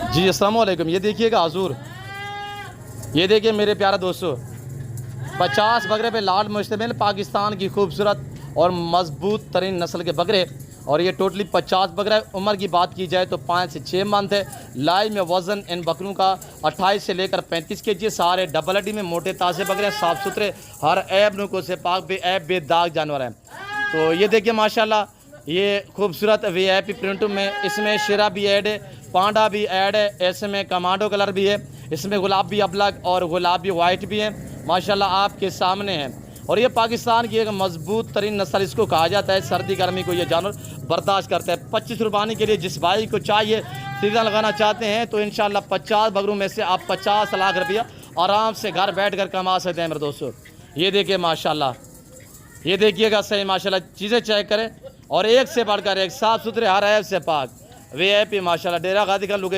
जी अस्सलाम वालेकुम। ये देखिएगा हजूर, ये देखिए मेरे प्यारे दोस्तों, 50 बकरे पे लाट मुश्तमिल पाकिस्तान की खूबसूरत और मजबूत तरीन नस्ल के बकरे। और ये टोटली 50 बकरा है। उम्र की बात की जाए तो 5 से 6 मंथ है। लाइव में वज़न इन बकरों का 28 से लेकर 35 kg। सारे डबल हड्डी में मोटे ताज़े बकरे हैं, साफ़ सुथरे, हर ऐब नुको से पाक बेदाग जानवर हैं। तो ये देखिए माशाल्लाह, ये खूबसूरत VIP प्रिंट में इसमें शिरा भी ऐड है, पांडा भी ऐड है, ऐसे में कमांडो कलर भी है, इसमें गुलाबी अबलग और गुलाबी वाइट भी है। माशाल्लाह आपके सामने है। और ये पाकिस्तान की एक मजबूत तरीन नस्ल इसको कहा जाता है। सर्दी गर्मी को ये जानवर बर्दाश्त करता है। 25 रुपये के लिए जिस भाई को चाहिए, सीज़न लगाना चाहते हैं तो इंशाल्लाह 50 बकरों में से आप 50 लाख रुपया आराम से घर बैठ कर कमा सकते हैं मेरे दोस्तों। ये देखिए माशाल्लाह, ये देखिएगा सही माशाल्लाह, चीज़ें चेक करें और एक से बढ़कर एक, साफ़ सुथरे, हर ऐप से पाक VIP माशाल्लाह। डेरा गाजी का लोकेशन